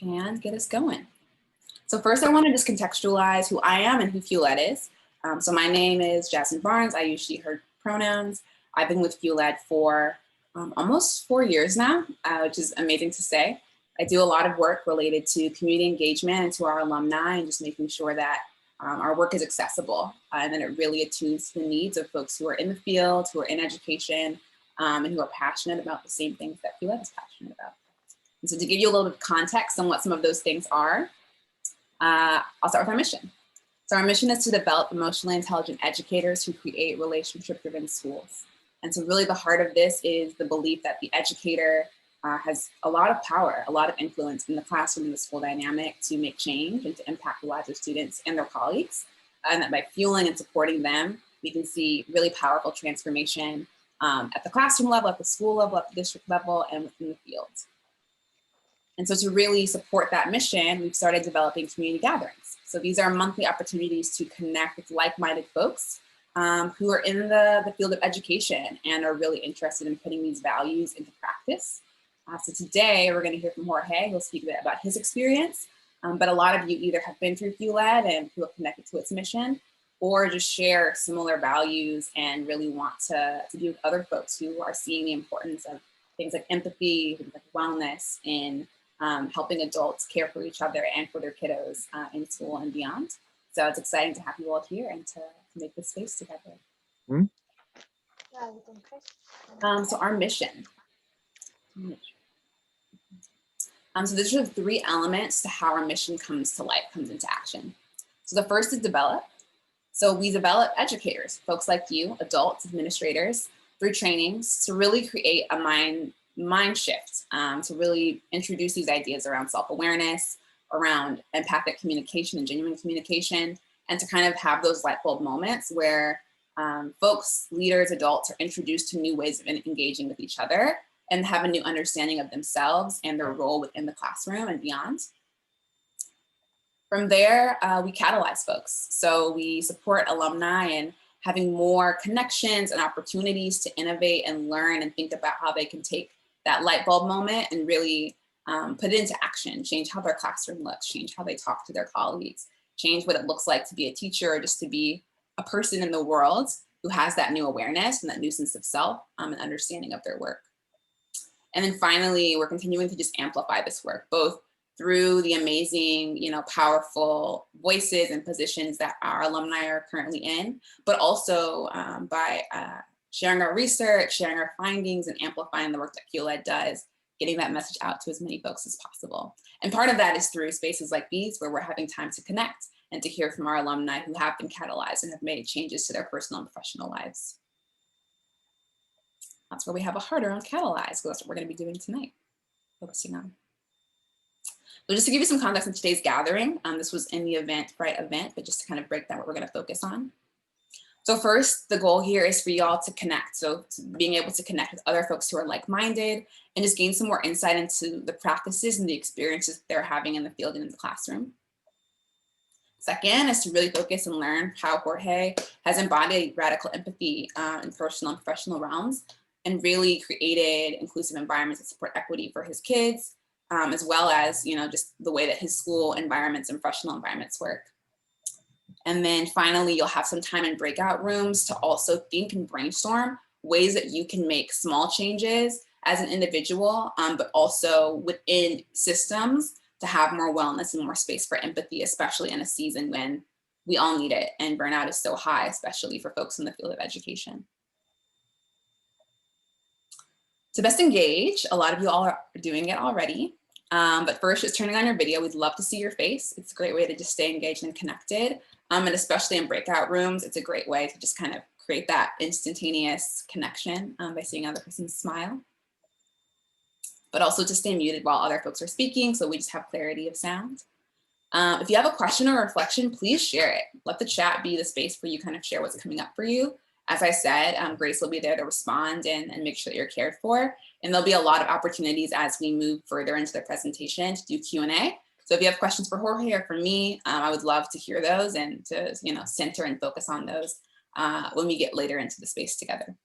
and get us going. So first I want to just contextualize who I am and who FuelEd is. So my name is Jasmine Barnes. I use she, her pronouns. I've been with FuelEd for almost 4 years now, which is amazing to say. I do a lot of work related to community engagement and to our alumni and just making sure that our work is accessible and that it really attunes to the needs of folks who are in the field, who are in education, and who are passionate about the same things that FuelEd is passionate about. And so to give you a little bit of context on what some of those things are, I'll start with our mission. So our mission is to develop emotionally intelligent educators who create relationship-driven schools. And so really the heart of this is the belief that the educator has a lot of power, a lot of influence in the classroom and the school dynamic to make change and to impact the lives of students and their colleagues. And that by fueling and supporting them, we can see really powerful transformation at the classroom level, at the school level, at the district level, and within the field. And so to really support that mission, we've started developing community gatherings. So these are monthly opportunities to connect with like-minded folks who are in the field of education and are really interested in putting these values into practice. So today we're going to hear from Jorge. He'll speak a bit about his experience, but a lot of you either have been through FuelEd and feel connected to its mission, or just share similar values and really want to be with other folks who are seeing the importance of things like empathy, things like wellness, in helping adults care for each other and for their kiddos in school and beyond. So it's exciting to have you all here and to make this space together. Mm-hmm. So our mission. So there's sort of 3 elements to how our mission comes to life, comes into action. So the first is develop. So we develop educators, folks like you, adults, administrators, through trainings to really create a mind shift, to really introduce these ideas around self-awareness, around empathic communication and genuine communication, and to kind of have those light bulb moments where folks, leaders, adults are introduced to new ways of engaging with each other and have a new understanding of themselves and their role within the classroom and beyond. From there, we catalyze folks. So we support alumni in having more connections and opportunities to innovate and learn and think about how they can take that light bulb moment and really put it into action, change how their classroom looks, change how they talk to their colleagues, change what it looks like to be a teacher or just to be a person in the world who has that new awareness and that new sense of self and understanding of their work. And then finally, we're continuing to just amplify this work, both through the amazing, powerful voices and positions that our alumni are currently in, but also by sharing our research, sharing our findings, and amplifying the work that FuelEd does, getting that message out to as many folks as possible. And part of that is through spaces like these where we're having time to connect and to hear from our alumni who have been catalyzed and have made changes to their personal and professional lives. That's where we have a heart around catalyze, because that's what we're going to be doing tonight, focusing on. So just to give you some context in today's gathering, this was in the Eventbrite event, but just to kind of break down what we're going to focus on. So first, the goal here is for y'all to connect. So being able to connect with other folks who are like-minded and just gain some more insight into the practices and the experiences they're having in the field and in the classroom. Second is to really focus and learn how Jorge has embodied radical empathy in personal and professional realms and really created inclusive environments that support equity for his kids, as well as, just the way that his school environments and professional environments work. And then finally, you'll have some time in breakout rooms to also think and brainstorm ways that you can make small changes as an individual, but also within systems to have more wellness and more space for empathy, especially in a season when we all need it and burnout is so high, especially for folks in the field of education. To best engage, a lot of you all are doing it already. But first, just turning on your video. We'd love to see your face. It's a great way to just stay engaged and connected. And especially in breakout rooms, it's a great way to just kind of create that instantaneous connection by seeing another person's smile. But also to stay muted while other folks are speaking, so we just have clarity of sound. If you have a question or reflection, please share it. Let the chat be the space where you kind of share what's coming up for you. As I said, Grace will be there to respond and make sure that you're cared for. And there'll be a lot of opportunities as we move further into the presentation to do Q&A. So if you have questions for Jorge or for me, I would love to hear those and to center and focus on those when we get later into the space together.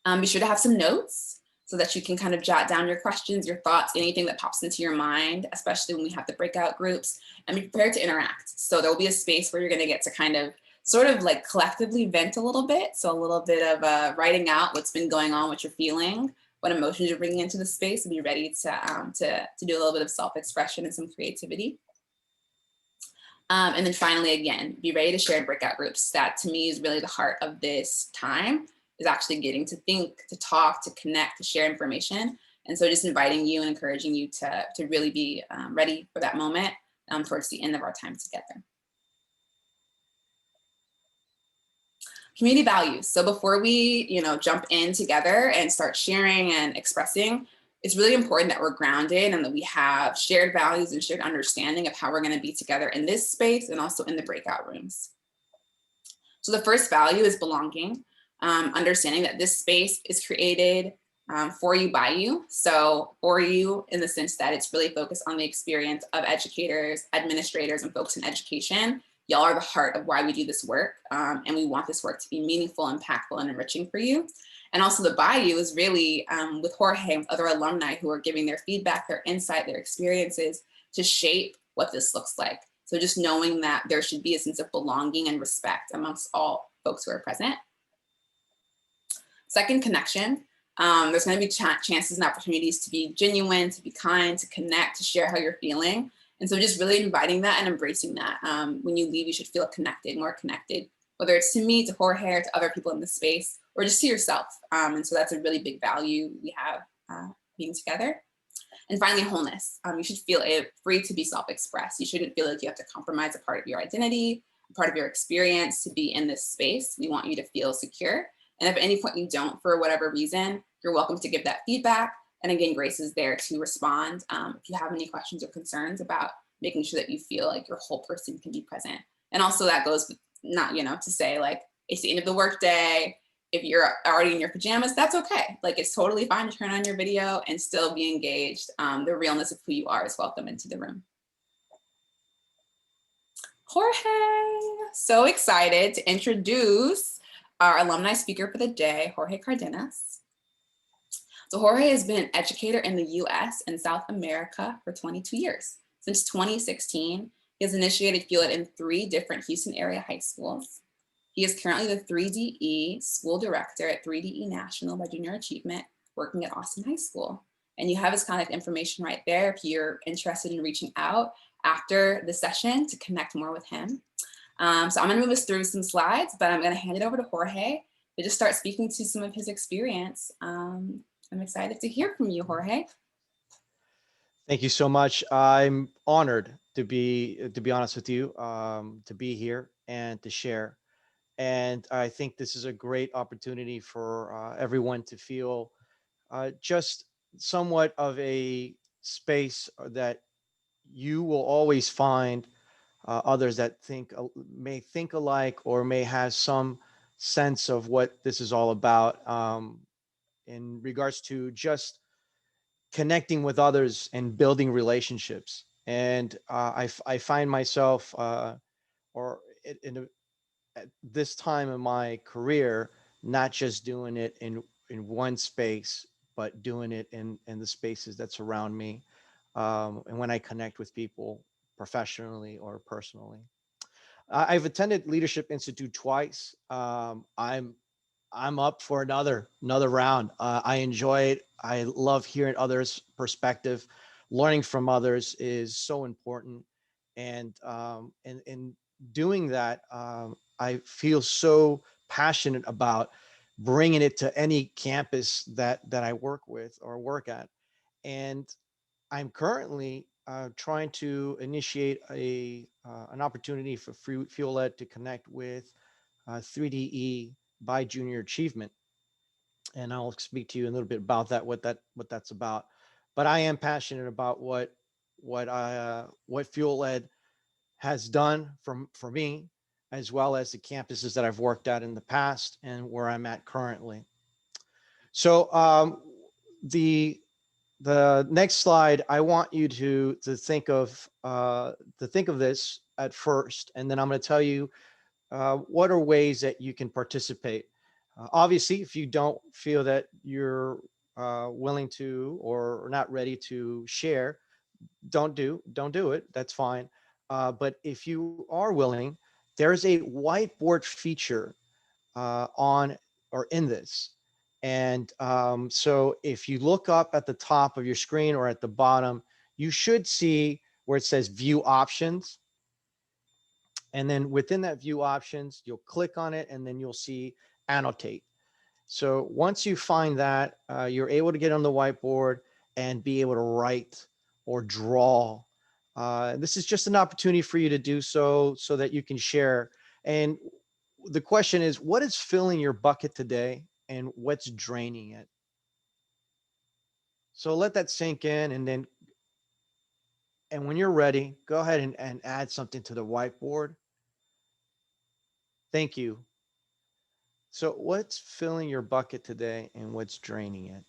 Be sure to have some notes. so that you can kind of jot down your questions, your thoughts, anything that pops into your mind, especially when we have the breakout groups, and be prepared to interact. So there will be a space where you're going to get to kind of sort of like collectively vent a little bit. So a little bit of writing out what's been going on, what you're feeling, what emotions you're bringing into the space, and be ready to do a little bit of self-expression and some creativity. And then finally, again, be ready to share in breakout groups. That to me is really the heart of this time, is actually getting to think, to talk, to connect, to share information. And so just inviting you and encouraging you to really be ready for that moment towards the end of our time together. Community values. So before we, jump in together and start sharing and expressing, it's really important that we're grounded and that we have shared values and shared understanding of how we're going to be together in this space and also in the breakout rooms. So the first value is belonging, understanding that this space is created for you, by you. So for you in the sense that it's really focused on the experience of educators, administrators, and folks in education. Y'all are the heart of why we do this work. And we want this work to be meaningful, impactful, and enriching for you. And also the by you is really with Jorge and other alumni who are giving their feedback, their insight, their experiences to shape what this looks like. So just knowing that there should be a sense of belonging and respect amongst all folks who are present. Second, connection. There's going to be chances and opportunities to be genuine, to be kind, to connect, to share how you're feeling. And so just really inviting that and embracing that. When you leave, you should feel connected, more connected, whether it's to me, to Jorge, or to other people in the space, or just to yourself. And so that's a really big value we have being together. And finally, wholeness. You should feel free to be self-expressed. You shouldn't feel like you have to compromise a part of your identity, a part of your experience to be in this space. We want you to feel secure. And if at any point you don't, for whatever reason, you're welcome to give that feedback. And again, Grace is there to respond if you have any questions or concerns about making sure that you feel like your whole person can be present. And also that goes with not, to say like, it's the end of the workday. If you're already in your pajamas, that's okay. Like, it's totally fine to turn on your video and still be engaged. The realness of who you are is welcome into the room. Jorge, so excited to introduce our alumni speaker for the day, Jorge Cardenas. So Jorge has been an educator in the US and South America for 22 years. Since 2016, he has initiated FUEL in 3 different Houston area high schools. He is currently the 3DE school director at 3DE National by Junior Achievement, working at Austin High School. And you have his contact information right there if you're interested in reaching out after the session to connect more with him. So I'm gonna move us through some slides, but I'm gonna hand it over to Jorge to just start speaking to some of his experience. I'm excited to hear from you, Jorge. Thank you so much. I'm honored to be honest with you, to be here and to share. And I think this is a great opportunity for everyone to feel just somewhat of a space that you will always find others that may think alike or may have some sense of what this is all about in regards to just connecting with others and building relationships. And I find myself, at this time in my career, not just doing it in one space, but doing it in the spaces that surround me, and when I connect with people professionally or personally. I've attended Leadership Institute twice. I'm up for another round. I enjoy it. I love hearing others' perspective. Learning from others is so important, and in doing that, I feel so passionate about bringing it to any campus that I work with or work at. And I'm currently trying to initiate an opportunity for FUEL Ed to connect with 3DE by Junior Achievement, and I'll speak to you a little bit about that, what that's about. But I am passionate about what FUEL Ed has done for me, as well as the campuses that I've worked at in the past and where I'm at currently. So the next slide, I want you to think of this at first, and then I'm going to tell you what are ways that you can participate. Obviously, if you don't feel that you're willing to or not ready to share, don't do it. That's fine. But if you are willing, there's a whiteboard feature on or in this. And so if you look up at the top of your screen or at the bottom, you should see where it says view options. And then within that view options, you'll click on it and then you'll see annotate. So once you find that, you're able to get on the whiteboard and be able to write or draw. This is just an opportunity for you to do so that you can share. And the question is, what is filling your bucket today and what's draining it? So let that sink in, and when you're ready, go ahead and add something to the whiteboard. Thank you. So what's filling your bucket today and what's draining it?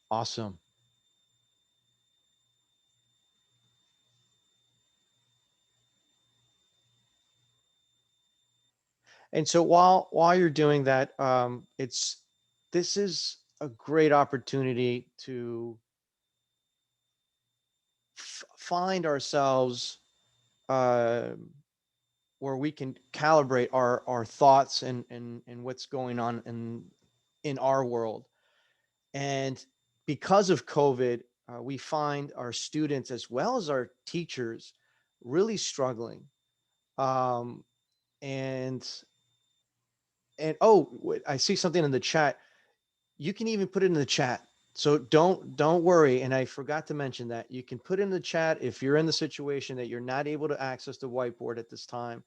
Awesome. And so while you're doing that, this is a great opportunity to find ourselves uh, where we can calibrate our thoughts and what's going on in our world. And because of COVID, we find our students as well as our teachers really struggling. Um, and I see something in the chat. You can even put it in the chat. So don't worry. And I forgot to mention that you can put in the chat if you're in the situation that you're not able to access the whiteboard at this time.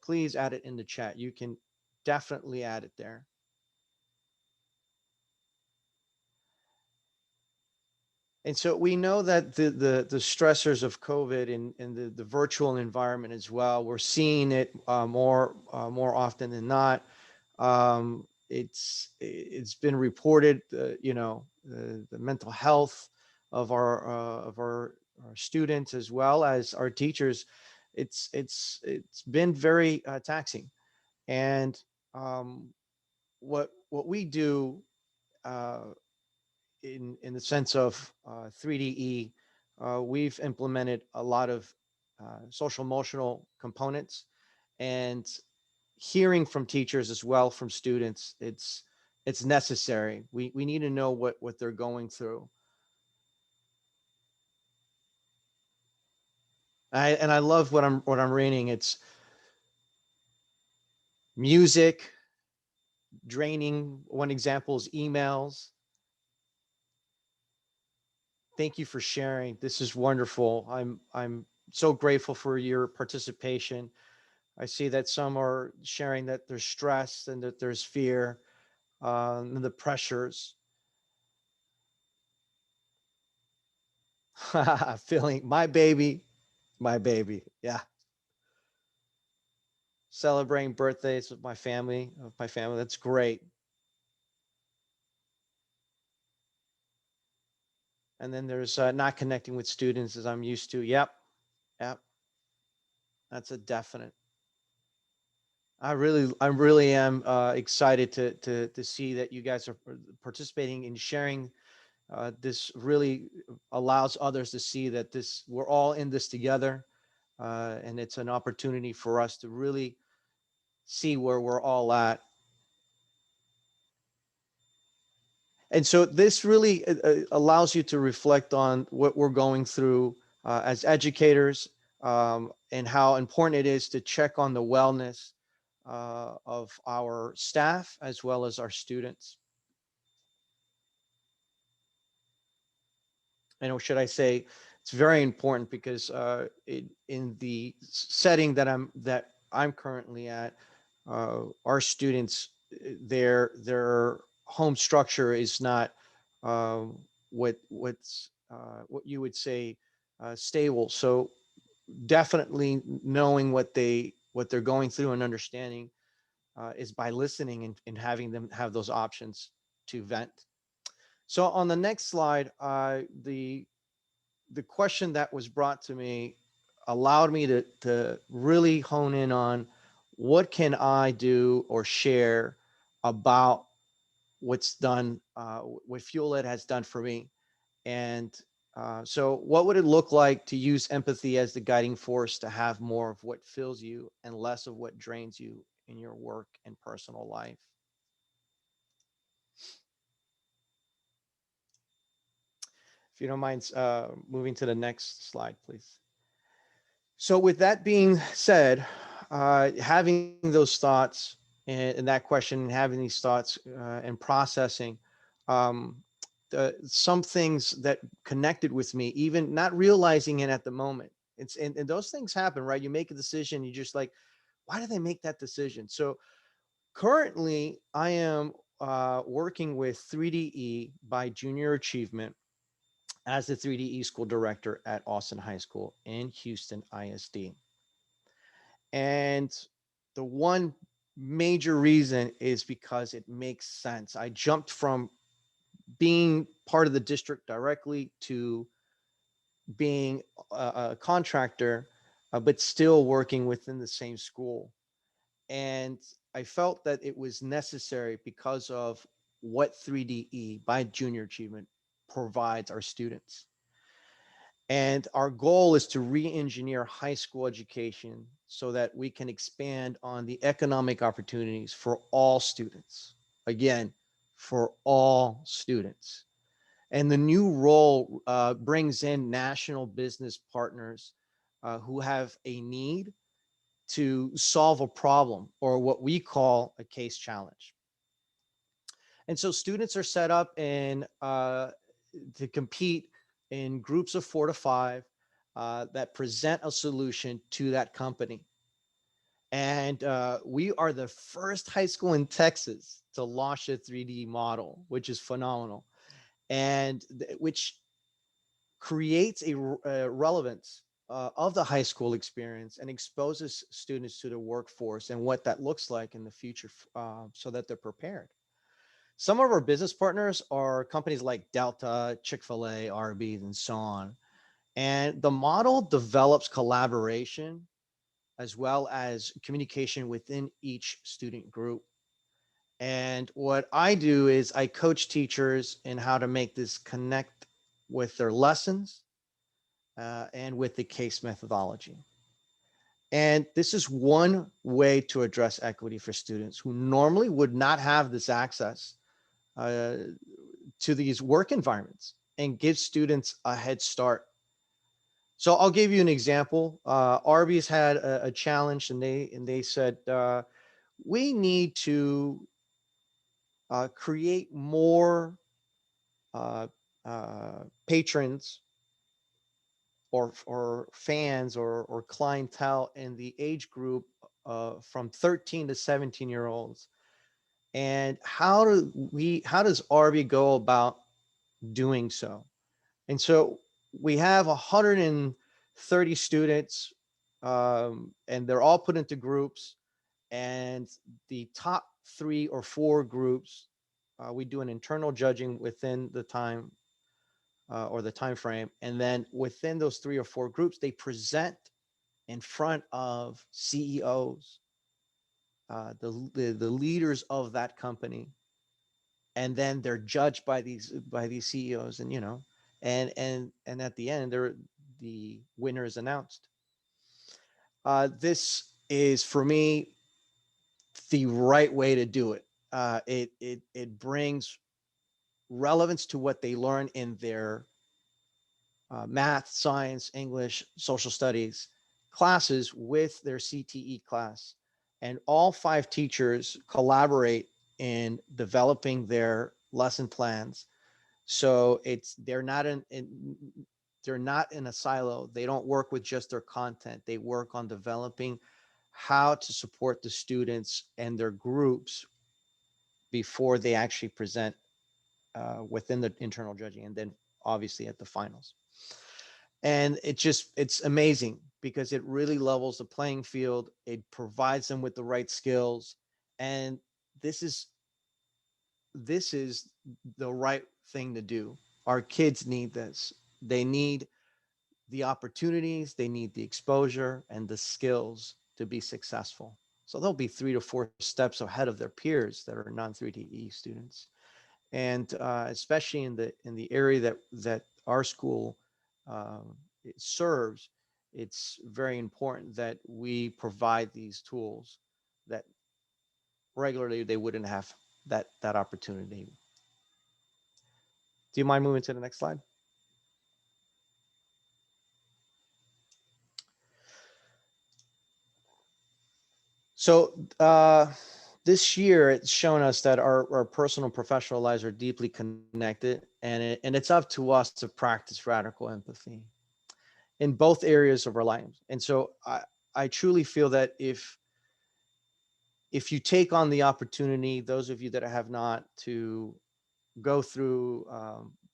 Please add it in the chat. You can definitely add it there. And so we know that the stressors of COVID and the virtual environment as well, we're seeing it more often than not. It's been reported, the mental health of our students as well as our teachers. It's been very taxing, and what we do. In the sense of 3DE, we've implemented a lot of social emotional components and hearing from teachers as well from students. It's necessary. We need to know what they're going through. I love what I'm reading. It's music, draining. One example is emails. Thank you for sharing. This is wonderful. I'm so grateful for your participation. I see that some are sharing that there's stress and that there's fear, and the pressures. Feeling my baby. Yeah. Celebrating birthdays with my family, That's great. And then there's not connecting with students as I'm used to. Yep. Yep. That's a definite. I really am excited to see that you guys are participating and sharing. This really allows others to see that we're all in this together, and it's an opportunity for us to really see where we're all at. And so this really allows you to reflect on what we're going through as educators, and how important it is to check on the wellness of our staff as well as our students. And should I say, it's very important because in the setting that I'm currently at, our students, their home structure is not what you would say stable. So definitely knowing what they're going through and understanding is by listening and having them have those options to vent. So on the next slide, the question that was brought to me allowed me to really hone in on what can I do or share about what's done, what Fuel Ed has done for me. And so what would it look like to use empathy as the guiding force to have more of what fills you and less of what drains you in your work and personal life? If you don't mind moving to the next slide, please. So with that being said, having those thoughts and that question, and having these thoughts and processing um, some things that connected with me, even not realizing it at the moment. And those things happen, right? You make a decision, you just like, why did they make that decision? So currently, I am working with 3DE by Junior Achievement as the 3DE school director at Austin High School in Houston ISD. And the one major reason is because it makes sense. I jumped from being part of the district directly to being a contractor, but still working within the same school. And I felt that it was necessary because of what 3DE by Junior Achievement provides our students. And our goal is to re-engineer high school education so that we can expand on the economic opportunities for all students. Again, for all students. And the new role brings in national business partners who have a need to solve a problem, or what we call a case challenge. And so students are set up in to compete in groups of 4 to 5 that present a solution to that company. And we are the first high school in Texas to launch a 3D model, which is phenomenal, and which creates a relevance of the high school experience and exposes students to the workforce and what that looks like in the future so that they're prepared. Some of our business partners are companies like Delta, Chick-fil-A, Arby's, and so on. And the model develops collaboration as well as communication within each student group. And what I do is I coach teachers in how to make this connect with their lessons and with the case methodology. And this is one way to address equity for students who normally would not have this access uh, to these work environments, and give students a head start. So I'll give you an example. Arby's had a challenge, and they said we need to create more uh, patrons or fans or clientele in the age group from 13 to 17-year-olds. And how does Arby go about doing so? And so we have 130 students, and they're all put into groups. And the top 3 or 4 groups, we do an internal judging within the time or the time frame. And then within those 3 or 4 groups, they present in front of CEOs, the leaders of that company, and then they're judged by these CEOs, and and at the end, the winner is announced. This is for me the right way to do it. It brings relevance to what they learn in their math, science, English, social studies classes with their CTE class. And all 5 teachers collaborate in developing their lesson plans. So they're not in a silo. They don't work with just their content. They work on developing how to support the students and their groups before they actually present within the internal judging, and then obviously at the finals. And it's amazing because it really levels the playing field. It provides them with the right skills. And this is the right thing to do. Our kids need this. They need the opportunities, they need the exposure and the skills to be successful. So they'll be 3 to 4 steps ahead of their peers that are non-3DE students. And especially in the area that our school it serves, it's very important that we provide these tools that regularly they wouldn't have that opportunity. Do you mind moving to the next slide? So this year, it's shown us that our personal and professional lives are deeply connected, and it's up to us to practice radical empathy in both areas of our lives. And so I truly feel that if you take on the opportunity, those of you that have not, to go through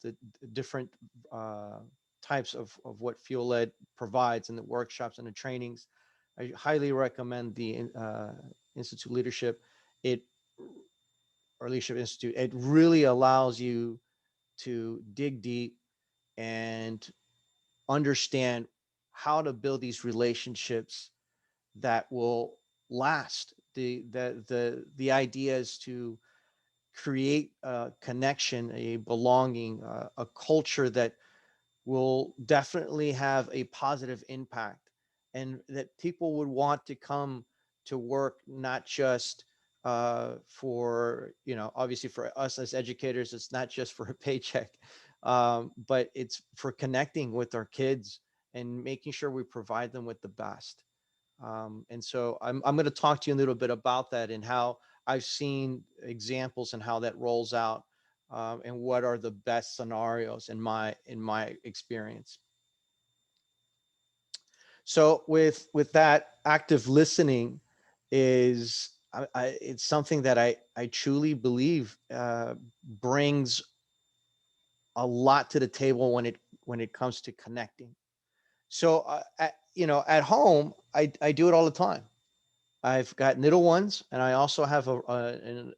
the different uh, types of what Fuel Ed provides in the workshops and the trainings, I highly recommend the Institute Leadership. It or Leadership Institute. It really allows you to dig deep and understand how to build these relationships that will last. The idea is to create a connection, a belonging, a culture that will definitely have a positive impact, and that people would want to come to work, not just for, obviously for us as educators, it's not just for a paycheck, but it's for connecting with our kids and making sure we provide them with the best. And so I'm going to talk to you a little bit about that and how I've seen examples and how that rolls out, and what are the best scenarios in my experience. So with that, active listening is it's something that I truly believe brings a lot to the table when it comes to connecting. So at home, I do it all the time. I've got little ones, and I also have an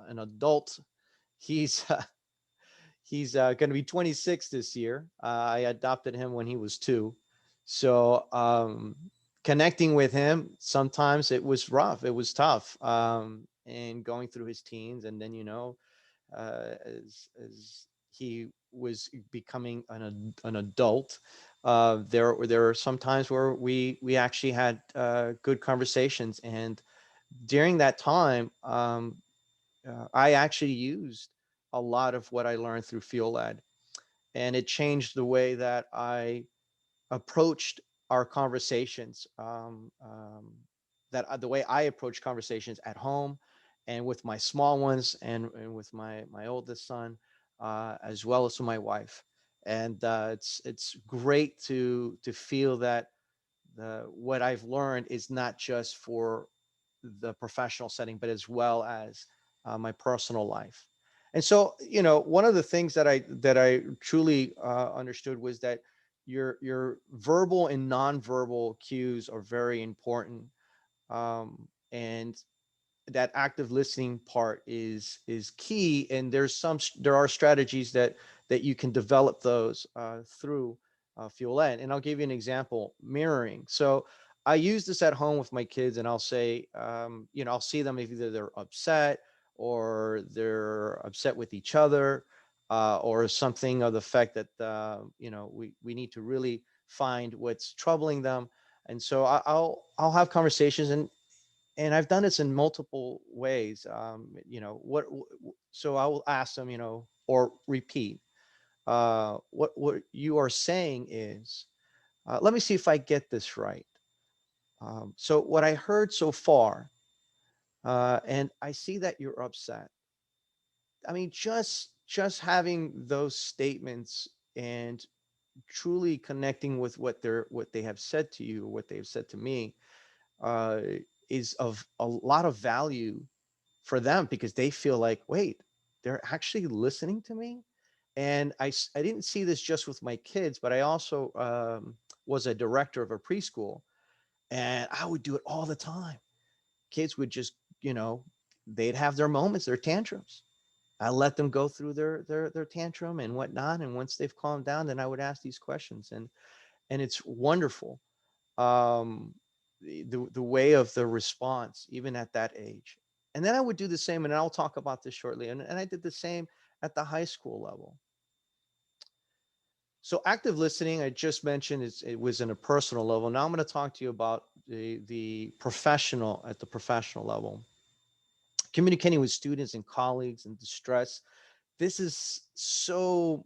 adult. He's he's going to be 26 this year. I adopted him when he was 2, so connecting with him sometimes it was rough. It was tough, and going through his teens, and then as he was becoming an adult, there are some times where we actually had good conversations, and during that time, I actually used a lot of what I learned through Fuel Ed, and it changed the way that I approached our conversations, the way I approach conversations at home and with my small ones, and with my oldest son, as well as with my wife. And it's great to feel that what I've learned is not just for the professional setting, but as well as my personal life. And so, one of the things that I truly understood was that your verbal and nonverbal cues are very important, and that active listening part is key. And there are strategies that you can develop those through Fuel Ed. And I'll give you an example: mirroring. So I use this at home with my kids, and I'll say, I'll see them if either they're upset or they're upset with each other, or something of the fact that we need to really find what's troubling them. And so I'll have conversations, and I've done this in multiple ways. So I will ask them, or repeat, what you are saying is, let me see if I get this right. So what I heard so far, and I see that you're upset. I mean, just having those statements and truly connecting with what they have said to you, or what they've said to me, uh, is of a lot of value for them, because they feel like, wait, they're actually listening to me. And I didn't see this just with my kids, but I also was a director of a preschool, and I would do it all the time. Kids would just, they'd have their moments, their tantrums. I let them go through their tantrum and whatnot. And once they've calmed down, then I would ask these questions, and it's wonderful. Um, the way of the response, even at that age. And then I would do the same, and I'll talk about this shortly. And I did the same at the high school level. So active listening, I just mentioned, it was in a personal level. Now I'm going to talk to you about the professional, at the professional level. Communicating with students and colleagues in distress. This is so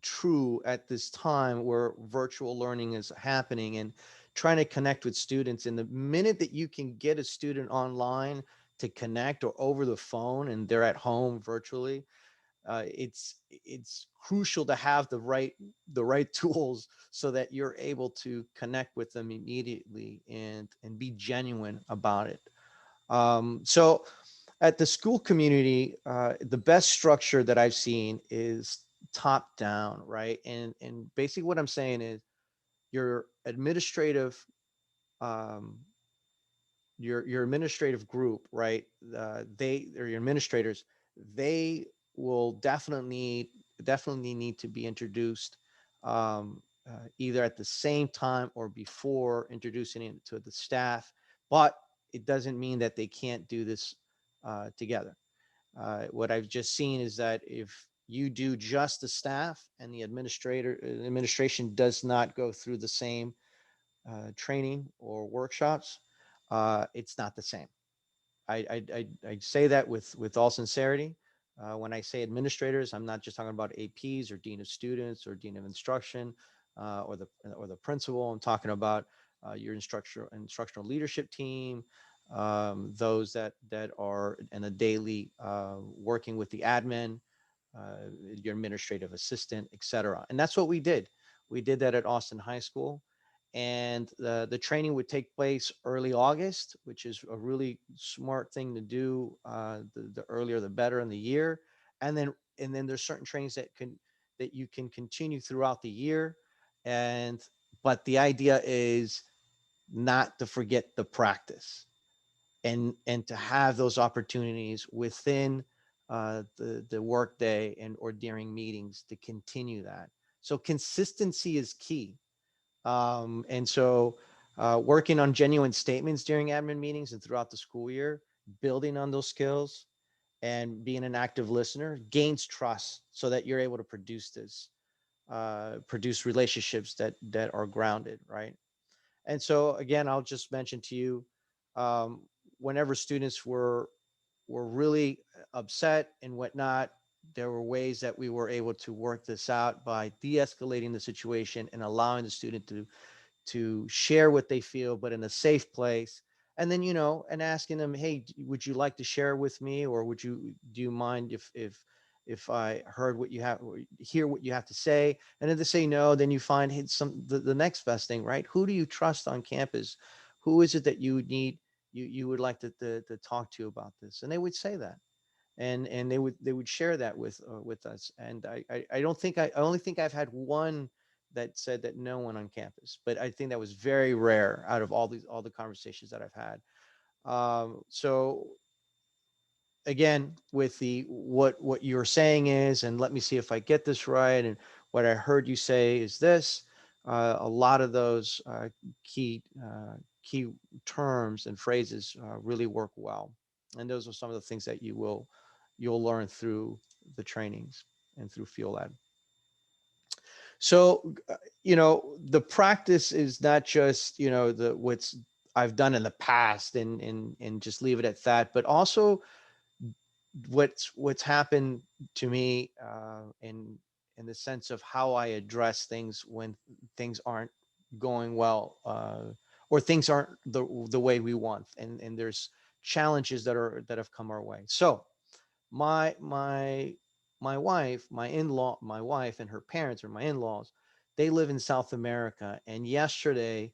true at this time where virtual learning is happening, and trying to connect with students. And the minute that you can get a student online to connect, or over the phone, and they're at home virtually, it's crucial to have the right tools, so that you're able to connect with them immediately, and be genuine about it. So at the school community, the best structure that I've seen is top down, right? And basically what I'm saying is, your administrative, um, your administrative group, right? They, or your administrators, they will definitely need to be introduced, either at the same time or before introducing it to the staff. But it doesn't mean that they can't do this together. What I've just seen is that if you do just the staff, and the administration does not go through the same training or workshops, it's not the same. I say that with all sincerity. When I say administrators, I'm not just talking about APs or dean of students or dean of instruction, or the principal. I'm talking about your instructional leadership team, those that are in a daily, working with the admin, your administrative assistant, etc. And that's what we did. We did that at Austin High School. And the training would take place early August, which is a really smart thing to do. The earlier the better in the year. And then there's certain trainings that you can continue throughout the year. And but the idea is not to forget the practice, and to have those opportunities within the workday, and or during meetings, to continue that. So consistency is key. And so, working on genuine statements during admin meetings and throughout the school year, building on those skills, and being an active listener gains trust, so that you're able to produce relationships that are grounded, right? And so again, I'll just mention to you, um, whenever students were really upset and whatnot, there were ways that we were able to work this out by de-escalating the situation, and allowing the student to share what they feel, but in a safe place. And then, and asking them, hey, would you like to share with me, or do you mind if I hear what you have to say? And if they say no, then you find, hey, the next best thing, right? Who do you trust on campus? Who is it that you would like to talk to about this? And they would say that, and they would share that with us. And I don't think I only think I've had one that said that no one on campus, but I think that was very rare out of all the conversations that I've had. So again, with the what you're saying is, and let me see if I get this right, and what I heard you say is this: a lot of those key terms and phrases really work well, and those are some of the things that you'll learn through the trainings and through Field Ed. So, the practice is not just, the what's I've done in the past, and just leave it at that, but also what's happened to me, in the sense of how I address things when things aren't going well, or things aren't the way we want, and there's challenges that have come our way. So my my wife and her parents, or my in-laws, they live in South America. And yesterday,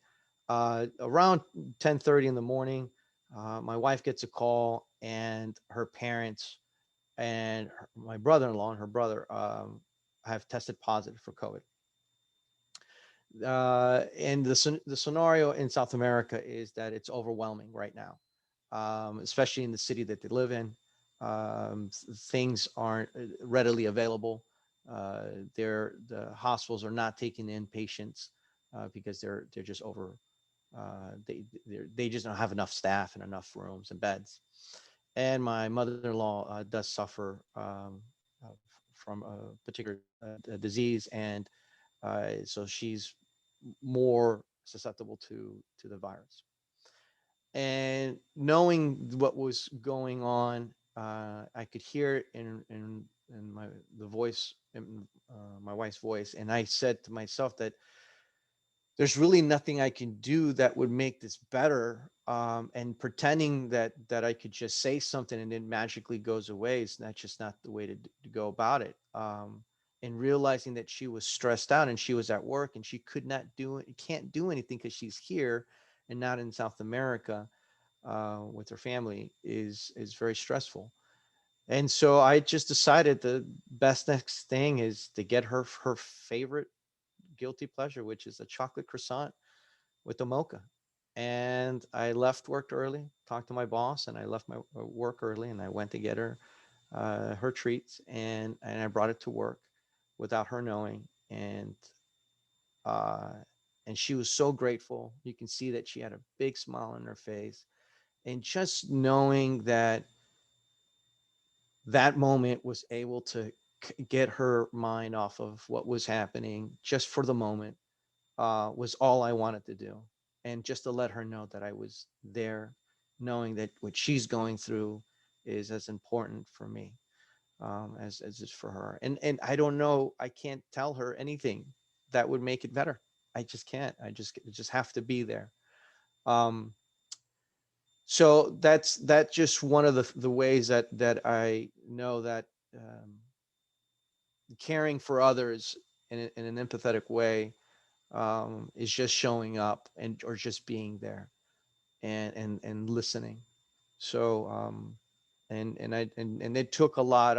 around 10:30 in the morning, my wife gets a call, and her parents and my brother-in-law and her brother, have tested positive for COVID. And the scenario in South America is that it's overwhelming right now, especially in the city that they live in. things aren't readily available. The hospitals are not taking in patients because they're just over. They just don't have enough staff and enough rooms and beds. And my mother-in-law does suffer from a particular disease, and so she's more susceptible to the virus. And knowing what was going on, I could hear it in my the voice in my wife's voice, and I said to myself that there's really nothing I can do that would make this better. And pretending that I could just say something and it magically goes away is not just not the way to go about it. And realizing that she was stressed out and she was at work and she could not do it, can't do anything because she's here and not in South America with her family is very stressful. And so I just decided the best next thing is to get her favorite guilty pleasure, which is a chocolate croissant with a mocha. And I left work early, talked to my boss, and I left my work early, and I went to get her her treats, and I brought it to work without her knowing, uh, and she was so grateful. You can see that she had a big smile on her face, and just knowing that that moment was able to get her mind off of what was happening just for the moment was all I wanted to do. And just to let her know that I was there, knowing that what she's going through is as important for me as it's for her. And I don't know, I can't tell her anything that would make it better. I just can't. I just have to be there. Um, so that's just one of the ways that I know that caring for others in an empathetic way is just showing up and or just being there and listening. So and it took a lot.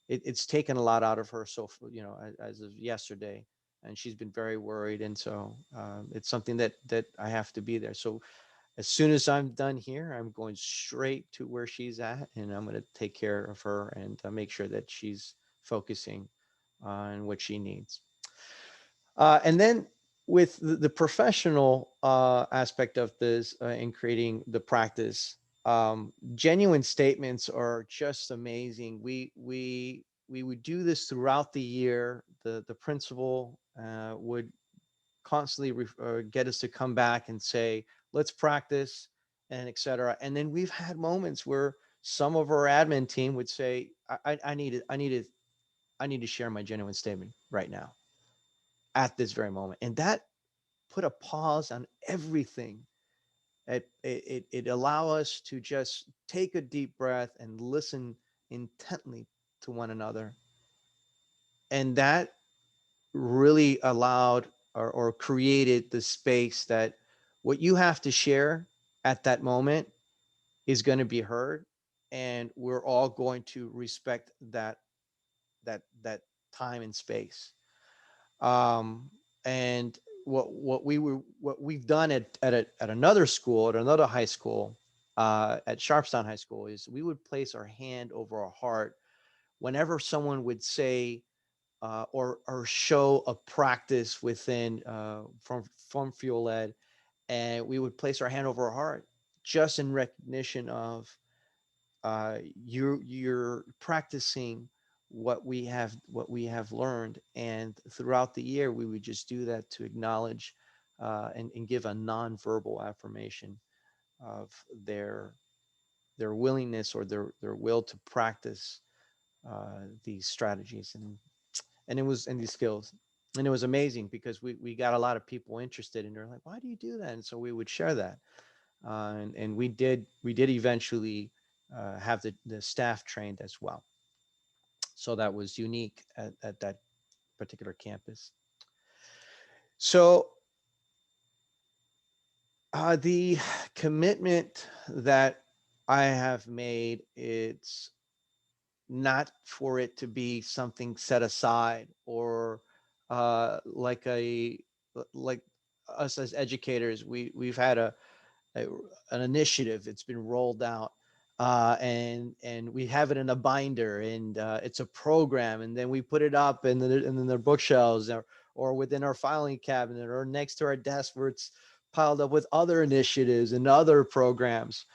It's taken a lot out of her. So as of yesterday, and she's been very worried. And so it's something that I have to be there. So as soon as I'm done here, I'm going straight to where she's at, and I'm going to take care of her and make sure that she's focusing on what she needs. And then with the professional aspect of this in creating the practice, genuine statements are just amazing. We would do this throughout the year. The principal would constantly get us to come back and say, let's practice and etc. And then we've had moments where some of our admin team would say, I need to share my genuine statement right now at this very moment. And that put a pause on everything. It allow us to just take a deep breath and listen intently to one another. And that really allowed or created the space that what you have to share at that moment is going to be heard, and we're all going to respect that time and space. um, and what we've done at another school, at another high school, at Sharpstown High School, is we would place our hand over our heart whenever someone would say or show a practice within from Fuel Ed, and we would place our hand over our heart just in recognition of you're practicing what we have learned. And throughout the year we would just do that to acknowledge and give a nonverbal affirmation of their their willingness or their will to practice these strategies and it was and these skills. And it was amazing because we got a lot of people interested, and they're like, why do you do that? And so we would share that. And we did eventually have the staff trained as well. So that was unique at that particular campus. So the commitment that I have made, it's not for it to be something set aside or like like us as educators, we've had a an initiative. It's been rolled out and we have it in a binder, and it's a program, and then we put it up in the bookshelves, or within our filing cabinet, or next to our desk where it's piled up with other initiatives and other programs.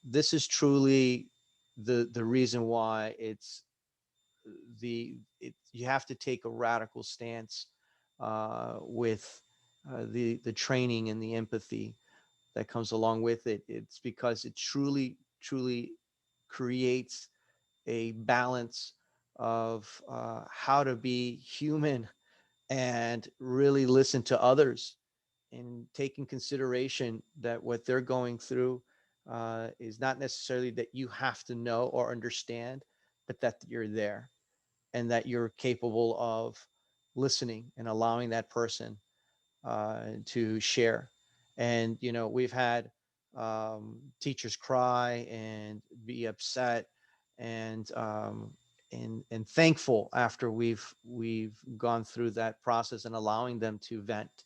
This is truly the reason why you have to take a radical stance with the training and the empathy that comes along with it. It's because it truly creates a balance of how to be human and really listen to others, and take in consideration that what they're going through is not necessarily that you have to know or understand, but that you're there, and that you're capable of listening and allowing that person to share. And we've had teachers cry and be upset, and and thankful after we've gone through that process, and allowing them to vent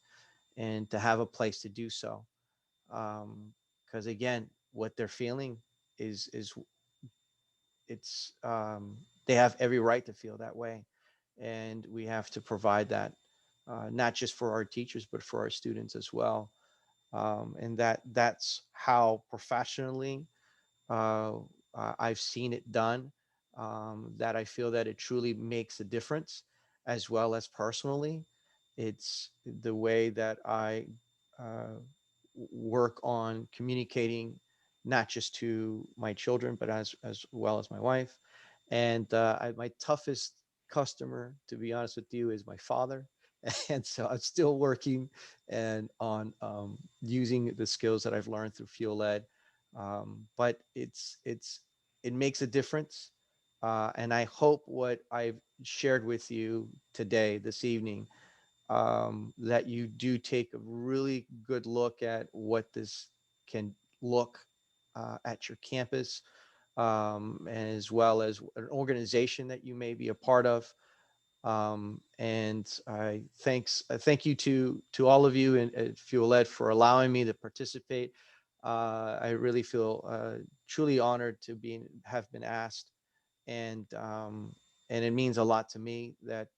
and to have a place to do so. Because again, what they're feeling is it's they have every right to feel that way, and we have to provide that, not just for our teachers but for our students as well. And that's how professionally uh, I've seen it done. That I feel that it truly makes a difference, as well as personally. It's the way that I uh, work on communicating, not just to my children, but as well as my wife. And my toughest customer, to be honest with you, is my father. And so I'm still working and on using the skills that I've learned through Fuel Ed. But it makes a difference. And I hope what I've shared with you today, this evening, that you do take a really good look at what this can look at your campus, as well as an organization that you may be a part of. And I thank you to all of you at Fuel Ed for allowing me to participate. I really feel truly honored to have been asked, and it means a lot to me that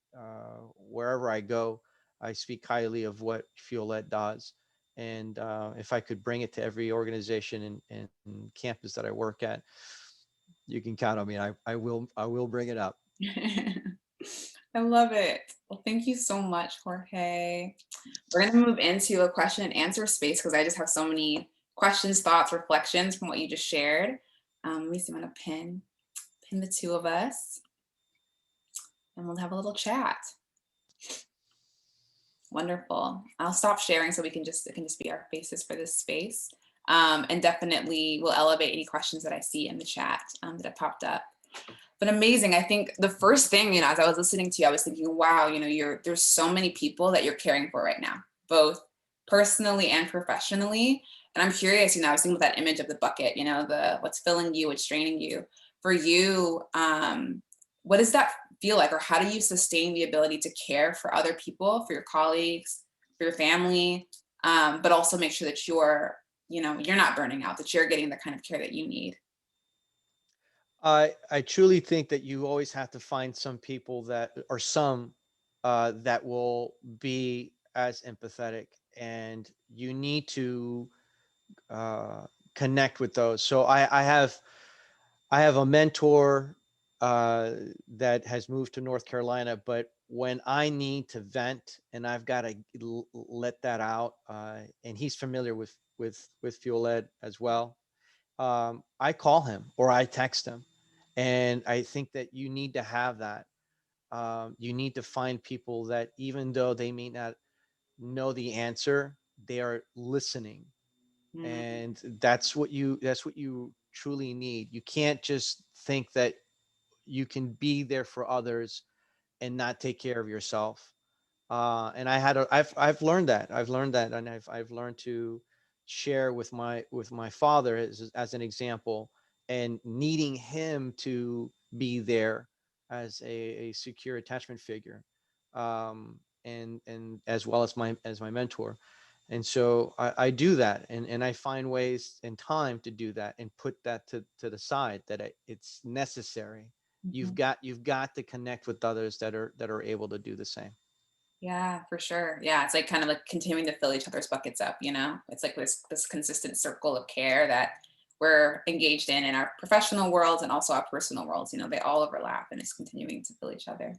wherever I go, I speak highly of what Fuel Ed does. And if I could bring it to every organization and campus that I work at, you can count on me. I will bring it up. I love it. Well, thank you so much, Jorge. We're going to move into a question and answer space because I just have so many questions, thoughts, reflections from what you just shared. Let me see, I'm going to pin the two of us, and we'll have a little chat. Wonderful. I'll stop sharing so it can just be our faces for this space. And definitely will elevate any questions that I see in the chat that have popped up. But amazing. I think the first thing, as I was listening to you, I was thinking, wow, there's so many people that you're caring for right now, both personally and professionally. And I'm curious, I was thinking about that image of the bucket, the what's filling you, what's draining you. For you, what does that feel like, or how do you sustain the ability to care for other people, for your colleagues, for your family, but also make sure that you're not burning out, that you're getting the kind of care that you need? I truly think that you always have to find some people that will be as empathetic, and you need to uh, connect with those. So I have a mentor that has moved to North Carolina, but when I need to vent and I've got to let that out, and he's familiar with Fuel Ed as well, I call him or I text him. And I think that you need to have that. You need to find people that, even though they may not know the answer, they are listening. Mm, And that's what you truly need. You can't just think that you can be there for others and not take care of yourself. And I've learned that. And I've learned to share with my father as an example, and needing him to be there as a secure attachment figure, and as well as my mentor. And so I do that, and I find ways and time to do that and put that to the side, that it's necessary. Mhm. You've got to connect with others that are able to do the same. Yeah, for sure. Yeah, it's like kind of like continuing to fill each other's buckets up, you know? It's like this consistent circle of care that we're engaged in our professional worlds and also our personal worlds, you know, they all overlap and it's continuing to fill each other.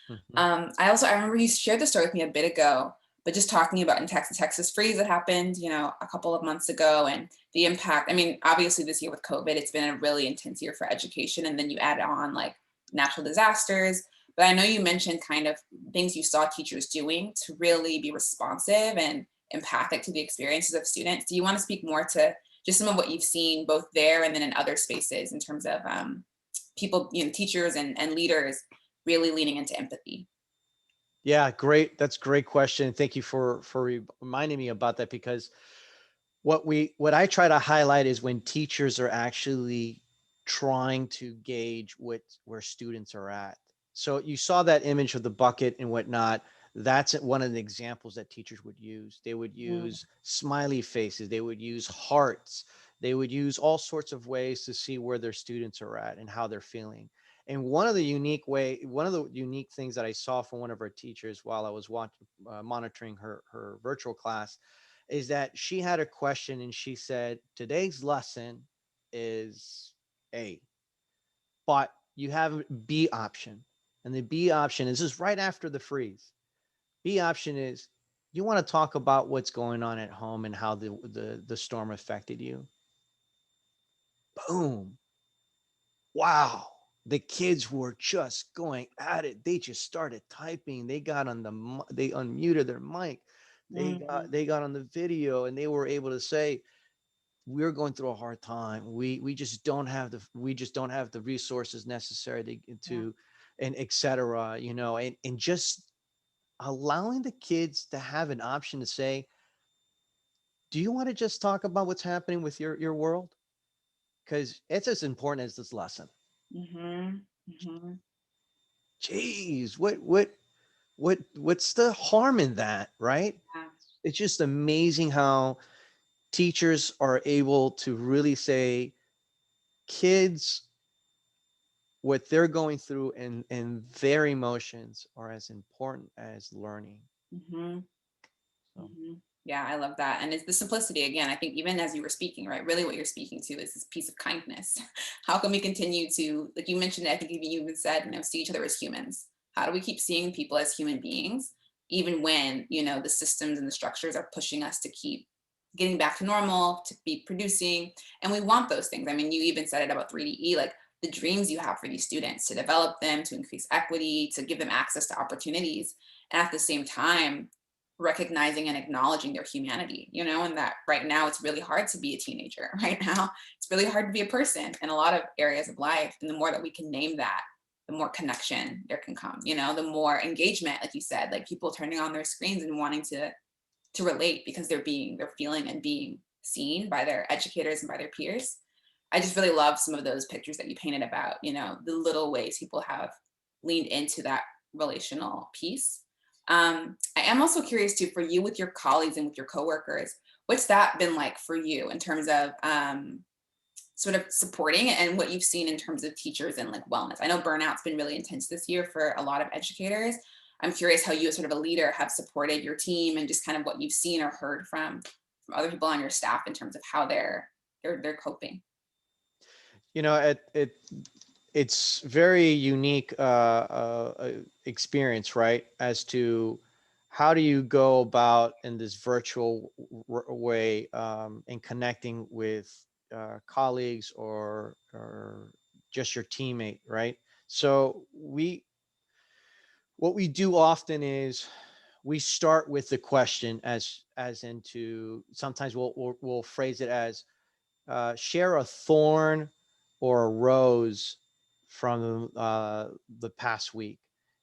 Mhm. I remember you shared the story with me a bit ago, but just talking about in Texas freeze that happened, you know, a couple of months ago and the impact. I mean, obviously this year with COVID, it's been a really intense year for education. And then you add on like natural disasters. But I know you mentioned kind of things you saw teachers doing to really be responsive and empathic to the experiences of students. Do you want to speak more to just some of what you've seen both there and then in other spaces in terms of people, you know, teachers and leaders really leaning into empathy? Yeah, great. That's a great question. Thank you for reminding me about that, because what I try to highlight is when teachers are actually trying to gauge where students are at. So you saw that image of the bucket and whatnot. That's one of the examples that teachers would use. They would Mm, use smiley faces, they would use hearts, they would use all sorts of ways to see where their students are at and how they're feeling. And one of the unique things that I saw from one of our teachers while I was monitoring her virtual class, is that she had a question and she said, today's lesson is A, but you have a B option. And the B option is just right after the freeze. B option is, you want to talk about what's going on at home and how the storm affected you. Boom. Wow. The kids were just going at it. They just started typing. They got on they unmuted their mic. mhm, They got on the video and they were able to say, we're going through a hard time. We just don't have the resources necessary yeah, and et cetera, you know, and just allowing the kids to have an option to say, do you want to just talk about what's happening with your world? Because it's as important as this lesson. mhm, mhm, Geez, what's the harm in that, right? yeah, It's just amazing how teachers are able to really say, kids, what they're going through and their emotions are as important as learning. mhm, So mhm. Yeah, I love that. And it's the simplicity again. I think even as you were speaking, right? Really what you're speaking to is this piece of kindness. How can we continue to, like you mentioned, I think even you even said, you know, see each other as humans? How do we keep seeing people as human beings, even when, you know, the systems and the structures are pushing us to keep getting back to normal, to be producing. And we want those things. I mean, you even said it about 3DE, like the dreams you have for these students to develop them, to increase equity, to give them access to opportunities. And at the same time, recognizing and acknowledging their humanity, you know, and that right now it's really hard to be a teenager. Right now, it's really hard to be a person in a lot of areas of life. And the more that we can name that, the more connection there can come, you know, the more engagement, like you said, like people turning on their screens and wanting to relate because they're feeling and being seen by their educators and by their peers. I just really love some of those pictures that you painted about, you know, the little ways people have leaned into that relational piece. I am also curious too, for you with your colleagues and with your coworkers, what's that been like for you in terms of sort of supporting and what you've seen in terms of teachers and like wellness? I know burnout's been really intense this year for a lot of educators. I'm curious how you as sort of a leader have supported your team and just kind of what you've seen or heard from other people on your staff in terms of how they're coping. you know, it's very unique experience, right? As to how do you go about in this virtual way, in connecting with colleagues or just your teammate, right? So what we do often is we start with the question, as into, sometimes we'll phrase it as, share a thorn or a rose from the past week.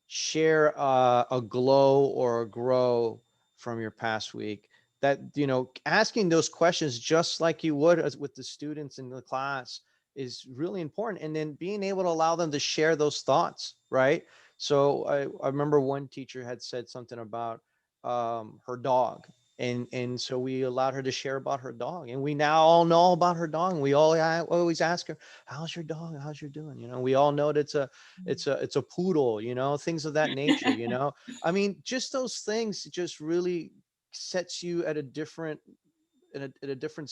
Share a glow or a grow from your past week. That, you know, asking those questions just like you would as with the students in the class is really important. And then being able to allow them to share those thoughts, right? So I remember one teacher had said something about her dog. And so we allowed her to share about her dog, and we now all know about her dog. And we all always ask her, "How's your dog? How's your doing?" You know, we all know that it's a poodle. You know, things of that nature. You know, I mean, just those things just really sets you at a different at a different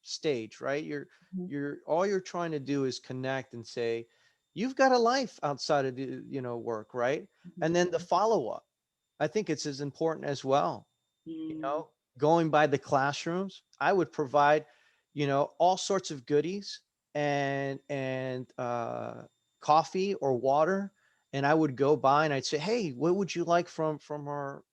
stage, right? Mhm. You're all you're trying to do is connect and say, you've got a life outside of the work, right? And then the follow up, I think it's as important as well. You Mhm. know, going by the classrooms, I would provide, all sorts of goodies and coffee or water, and I would go by and I'd say, hey, what would you like from our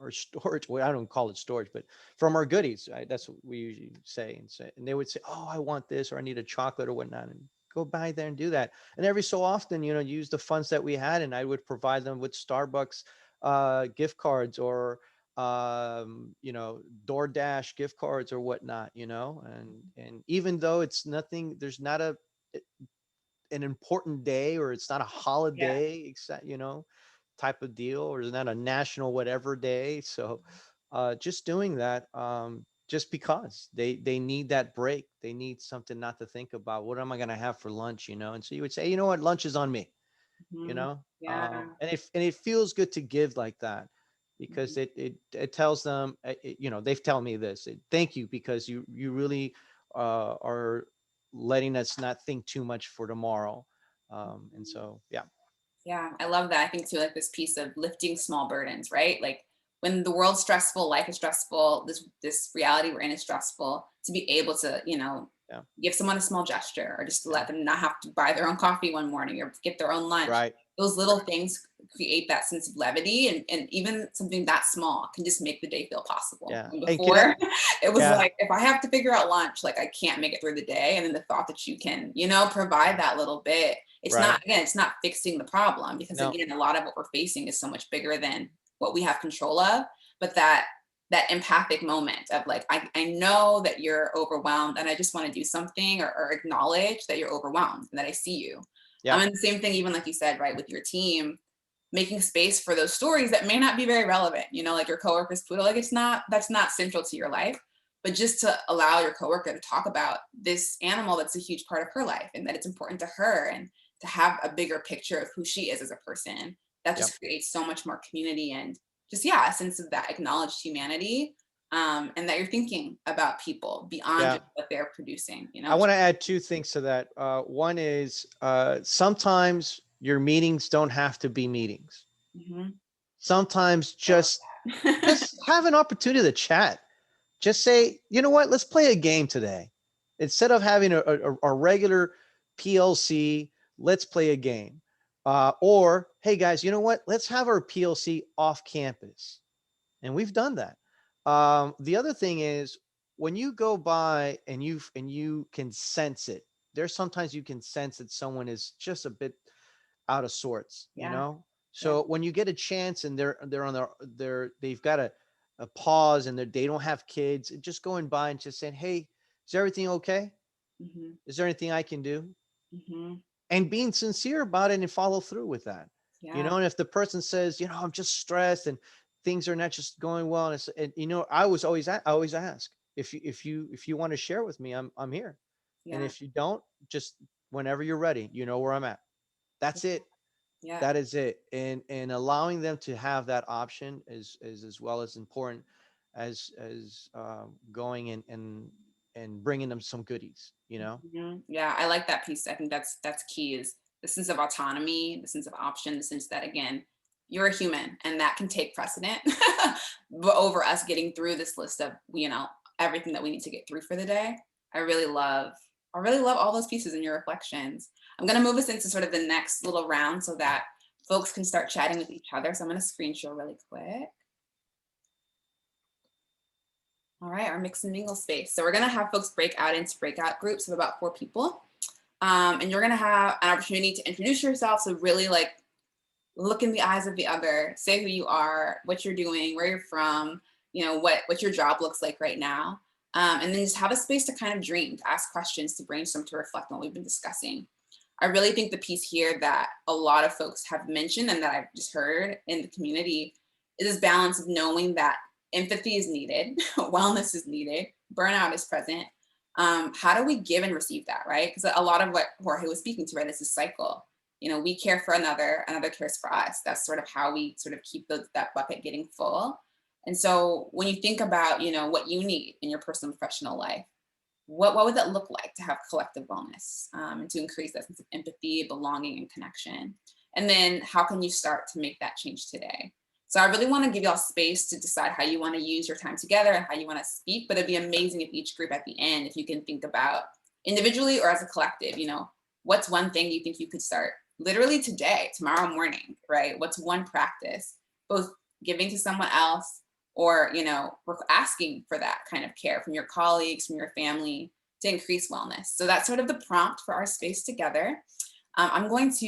our storage? Well, I don't call it storage, but from our goodies, right? That's what we usually say, and they would say, oh, I want this, or I need a chocolate or whatnot, and go by there and do that. And every so often, use the funds that we had, and I would provide them with Starbucks gift cards, or DoorDash gift cards or whatnot, and even though it's nothing, there's not an important day, or it's not a Yeah. holiday, except type of deal, or is not a national whatever day. So just doing that, just because they need that break, they need something not to think about, what am I going to have for lunch, and so you would say, you know what, lunch is on me, Mhm. Yeah. and it feels good to give like that, because Mhm. it tells them, they've told me this, thank you, because you really are letting us not think too much for tomorrow. And Mhm. so yeah. Yeah, I love that. I think too, like this piece of lifting small burdens, right? Like when the world's stressful, life is stressful, this reality we're in is stressful. To be able to, Yeah. give someone a small gesture, or just to Yeah. let them not have to buy their own coffee one morning or get their own lunch. Right. Those little things create that sense of levity, and even something that small can just make the day feel possible. Yeah. And And can I, before, it was yeah. like, if I have to figure out lunch, like I can't make it through the day. And then the thought that you can, provide that little bit, it's Right. not, again, it's not fixing the problem, because No. again, a lot of what we're facing is so much bigger than what we have control of. But that empathic moment of like, I know that you're overwhelmed, and I just want to do something, or acknowledge that you're overwhelmed and that I see you. Yeah. And the same thing, even like you said, right, with your team, making space for those stories that may not be very relevant, like your coworker's poodle, like that's not central to your life, but just to allow your coworker to talk about this animal that's a huge part of her life, and that it's important to her, and to have a bigger picture of who she is as a person, that Yep. just creates so much more community, and just, yeah, a sense of that acknowledged humanity, and that you're thinking about people beyond Yeah. just what they're producing, I want to add two things to that. One is, sometimes your meetings don't have to be meetings. Mhm. Sometimes I love that. just have an opportunity to chat. Just say, you know what, let's play a game today. Instead of having a regular PLC, let's play a game. Or, hey guys, you know what, let's have our PLC off campus. And we've done that. The other thing is, when you go by and you can sense it, there's sometimes you can sense that someone is just a bit out of sorts, Yeah, yeah. so when you get a chance and they're on they've got a pause, and they don't have kids, just going by and just saying, hey, is everything okay, Mhm, is there anything I can do, mhm. and being sincere about it and follow through with that. Yeah, And if the person says, I'm just stressed and things are not just going well, and I always ask, if you want to share with me, I'm here. And yeah, if you don't, just whenever you're ready, you know where I'm at. That's it. yeah. That is it. And allowing them to have that option is as well as important as going and bringing them some goodies. Mhm. Yeah, I like that piece. I think that's key, is the sense of autonomy, the sense of option, the sense that, again, you're a human, and that can take precedent but over us getting through this list of, everything that we need to get through for the day. I really love I really love all those pieces in your reflections. I'm going to move us into sort of the next little round so that folks can start chatting with each other. So I'm going to screen share really quick. All right, our mix and mingle space. So we're going to have folks break out into breakout groups of about 4 people. And you're gonna have an opportunity to introduce yourself. So really, like, look in the eyes of the other, say who you are, what you're doing, where you're from, what your job looks like right now. And then just have a space to kind of dream, to ask questions, to brainstorm, to reflect on what we've been discussing. I really think the piece here that a lot of folks have mentioned, and that I've just heard in the community, is this balance of knowing that empathy is needed, wellness is needed, burnout is present. How do we give and receive that, right? Because a lot of what Jorge was speaking to, right, is a cycle. You know, we care for another, another cares for us. That's sort of how we sort of keep that bucket getting full. And so when you think about, you know, what you need in your personal and professional life, what would that look like to have collective wellness, and to increase that sense of empathy, belonging, and connection? And then how can you start to make that change today? So I really want to give y'all space to decide how you want to use your time together and how you want to speak, but it'd be amazing if each group at the end, if you can think about individually or as a collective, you know, what's one thing you think you could start literally today, tomorrow morning, right? What's one practice, both giving to someone else or, you know, we're asking for that kind of care from your colleagues, from your family to increase wellness. So that's sort of the prompt for our space together. I'm going to